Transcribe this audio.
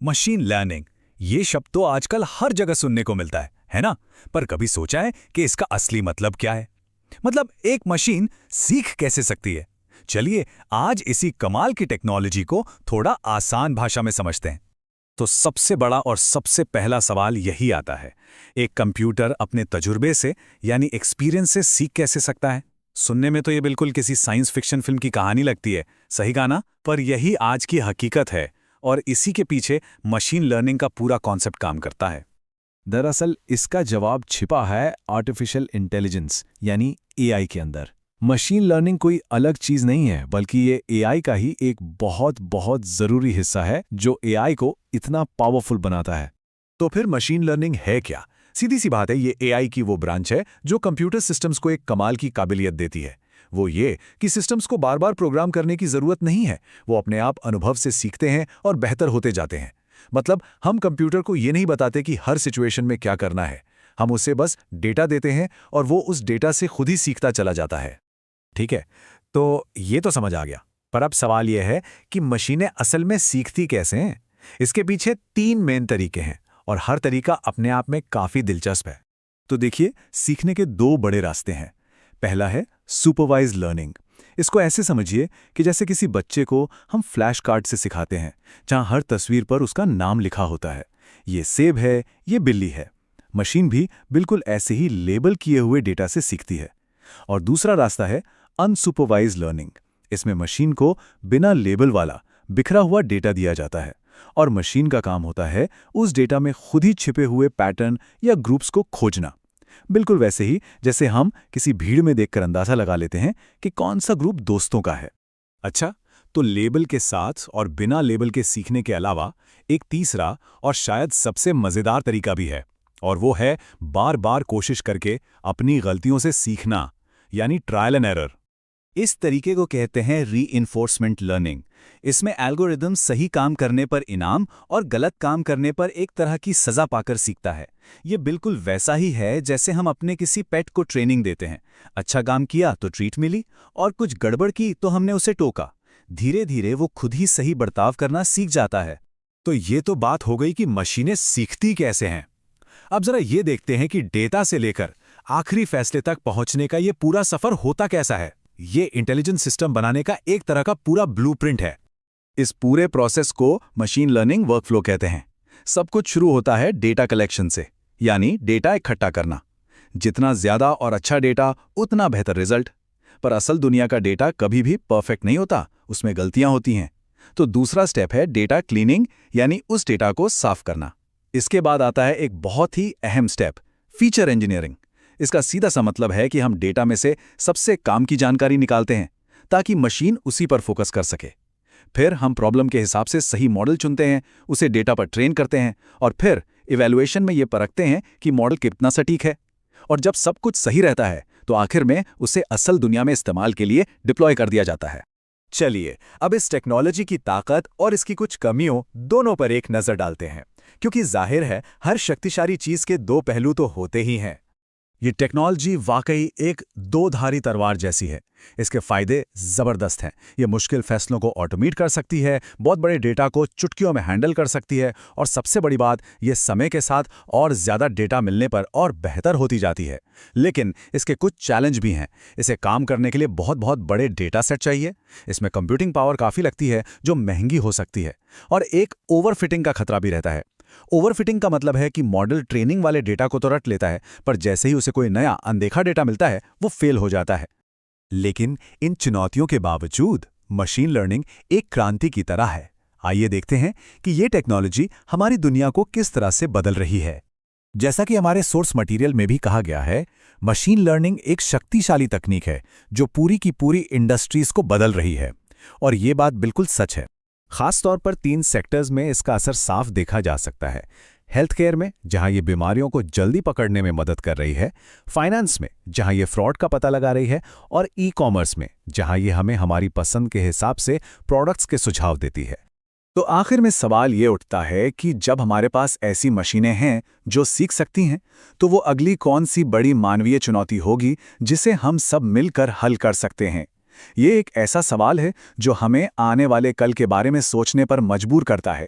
Machine learning, ये शब्द तो आजकल हर जगह सुनने को मिलता है ना? पर कभी सोचा है कि इसका असली मतलब क्या है? मतलब एक मशीन सीख कैसे सकती है? चलिए आज इसी कमाल की टेक्नोलॉजी को थोड़ा आसान भाषा में समझते हैं। तो सबसे बड़ा और सबसे पहला सवाल यही आता है, एक कंप्यूटर अपने तजुर्बे से यानी एक्सपीरियंस से सीख कैसे सकता है? सुनने में तो ये बिल्कुल किसी साइंस फिक्शन फिल्म की कहानी लगती है, सही कहा ना? पर यही आज की हकीकत है और इसी के पीछे मशीन लर्निंग का पूरा कॉन्सेप्ट काम करता है। दरअसल इसका जवाब छिपा है आर्टिफिशियल इंटेलिजेंस यानी एआई के अंदर। मशीन लर्निंग कोई अलग चीज नहीं है, बल्कि ये एआई का ही एक बहुत बहुत जरूरी हिस्सा है जो एआई को इतना पावरफुल बनाता है। तो फिर मशीन लर्निंग है क्या? सीधी सी बात है, ये एआई की वो ब्रांच है जो कंप्यूटर सिस्टम्स को एक कमाल की काबिलियत देती है। वो ये कि सिस्टम्स को बार बार प्रोग्राम करने की जरूरत नहीं है, वो अपने आप अनुभव से सीखते हैं और बेहतर होते जाते हैं। मतलब हम कंप्यूटर को ये नहीं बताते कि हर सिचुएशन में क्या करना है, हम उसे बस डेटा देते हैं और वो उस डेटा से खुद ही सीखता चला जाता है। ठीक है, तो ये तो समझ आ गया, पर अब सवाल यह है कि मशीनें असल में सीखती कैसे हैं? इसके पीछे 3 मेन तरीके हैं और हर तरीका अपने आप में काफी दिलचस्प है। तो देखिए, सीखने के 2 बड़े रास्ते हैं। पहला है सुपरवाइज लर्निंग। इसको ऐसे समझिए कि जैसे किसी बच्चे को हम फ्लैश कार्ड से सिखाते हैं, जहां हर तस्वीर पर उसका नाम लिखा होता है, ये सेब है, ये बिल्ली है। मशीन भी बिल्कुल ऐसे ही लेबल किए हुए डेटा से सीखती है। और दूसरा रास्ता है अनसुपरवाइज लर्निंग। इसमें मशीन को बिना लेबल वाला बिखरा हुआ डेटा दिया जाता है और मशीन का काम होता है उस डेटा में खुद ही छिपे हुए पैटर्न या ग्रुप्स को खोजना। बिल्कुल वैसे ही जैसे हम किसी भीड़ में देखकर अंदाजा लगा लेते हैं कि कौन सा ग्रुप दोस्तों का है। अच्छा, तो लेबल के साथ और बिना लेबल के सीखने के अलावा एक तीसरा और शायद सबसे मजेदार तरीका भी है, और वो है बार बार कोशिश करके अपनी गलतियों से सीखना, यानी ट्रायल एंड एरर। इस तरीके को कहते हैं रीइंफोर्समेंट लर्निंग। इसमें एल्गोरिदम सही काम करने पर इनाम और गलत काम करने पर एक तरह की सजा पाकर सीखता है। ये बिल्कुल वैसा ही है जैसे हम अपने किसी पेट को ट्रेनिंग देते हैं। अच्छा काम किया तो ट्रीट मिली और कुछ गड़बड़ की तो हमने उसे टोका। धीरे धीरे वो खुद ही सही बर्ताव करना सीख जाता है। तो ये तो बात हो गई कि मशीनें सीखती कैसे हैं। अब जरा ये देखते हैं कि डेटा से लेकर आखिरी फैसले तक पहुंचने का ये पूरा सफर होता कैसा है। ये इंटेलिजेंट सिस्टम बनाने का एक तरह का पूरा ब्लूप्रिंट है। इस पूरे प्रोसेस को मशीन लर्निंग वर्कफ्लो कहते हैं। सब कुछ शुरू होता है डेटा कलेक्शन से, यानी डेटा इकट्ठा करना। जितना ज्यादा और अच्छा डेटा उतना बेहतर रिजल्ट। पर असल दुनिया का डेटा कभी भी परफेक्ट नहीं होता, उसमें गलतियां होती हैं। तो दूसरा स्टेप है डेटा क्लीनिंग, यानी उस डेटा को साफ करना। इसके बाद आता है एक बहुत ही अहम स्टेप, फीचर इंजीनियरिंग। इसका सीधा सा मतलब है कि हम डेटा में से सबसे काम की जानकारी निकालते हैं ताकि मशीन उसी पर फोकस कर सके। फिर हम प्रॉब्लम के हिसाब से सही मॉडल चुनते हैं, उसे डेटा पर ट्रेन करते हैं और फिर इवैल्यूएशन में ये परखते हैं कि मॉडल कितना सटीक है। और जब सब कुछ सही रहता है तो आखिर में उसे असल दुनिया में इस्तेमाल के लिए डिप्लॉय कर दिया जाता है। चलिए अब इस टेक्नोलॉजी की ताकत और इसकी कुछ कमियों दोनों पर एक नजर डालते हैं, क्योंकि जाहिर है हर शक्तिशाली चीज के 2 पहलू तो होते ही हैं। ये टेक्नोलॉजी वाकई एक 2-धारी तलवार जैसी है। इसके फायदे जबरदस्त हैं। ये मुश्किल फैसलों को ऑटोमेट कर सकती है, बहुत बड़े डेटा को चुटकियों में हैंडल कर सकती है और सबसे बड़ी बात, ये समय के साथ और ज्यादा डेटा मिलने पर और बेहतर होती जाती है। लेकिन इसके कुछ चैलेंज भी हैं। इसे काम करने के लिए बहुत बहुत बड़े डेटा सेट चाहिए। इसमें कंप्यूटिंग पावर काफी लगती है जो महंगी हो सकती है, और एक ओवरफिटिंग का खतरा भी रहता है। ओवरफिटिंग का मतलब है कि मॉडल ट्रेनिंग वाले डेटा को तो रट लेता है, पर जैसे ही उसे कोई नया अनदेखा डेटा मिलता है वो फेल हो जाता है। लेकिन इन चुनौतियों के बावजूद मशीन लर्निंग एक क्रांति की तरह है। आइए देखते हैं कि ये टेक्नोलॉजी हमारी दुनिया को किस तरह से बदल रही है। जैसा कि हमारे सोर्स मटेरियल में भी कहा गया है, मशीन लर्निंग एक शक्तिशाली तकनीक है जो पूरी की पूरी इंडस्ट्रीज को बदल रही है। और ये बात बिल्कुल सच है। खास तौर पर 3 सेक्टर्स में इसका असर साफ देखा जा सकता है। हेल्थ केयर में, जहां ये बीमारियों को जल्दी पकड़ने में मदद कर रही है, फाइनेंस में, जहां ये फ्रॉड का पता लगा रही है, और ई-कॉमर्स में, जहां ये हमें हमारी पसंद के हिसाब से प्रोडक्ट्स के सुझाव देती है। तो आखिर में सवाल ये उठता है कि जब हमारे पास ऐसी मशीनें हैं जो सीख सकती हैं, तो वो अगली कौन सी बड़ी मानवीय चुनौती होगी जिसे हम सब मिलकर हल कर सकते हैं? ये एक ऐसा सवाल है जो हमें आने वाले कल के बारे में सोचने पर मजबूर करता है।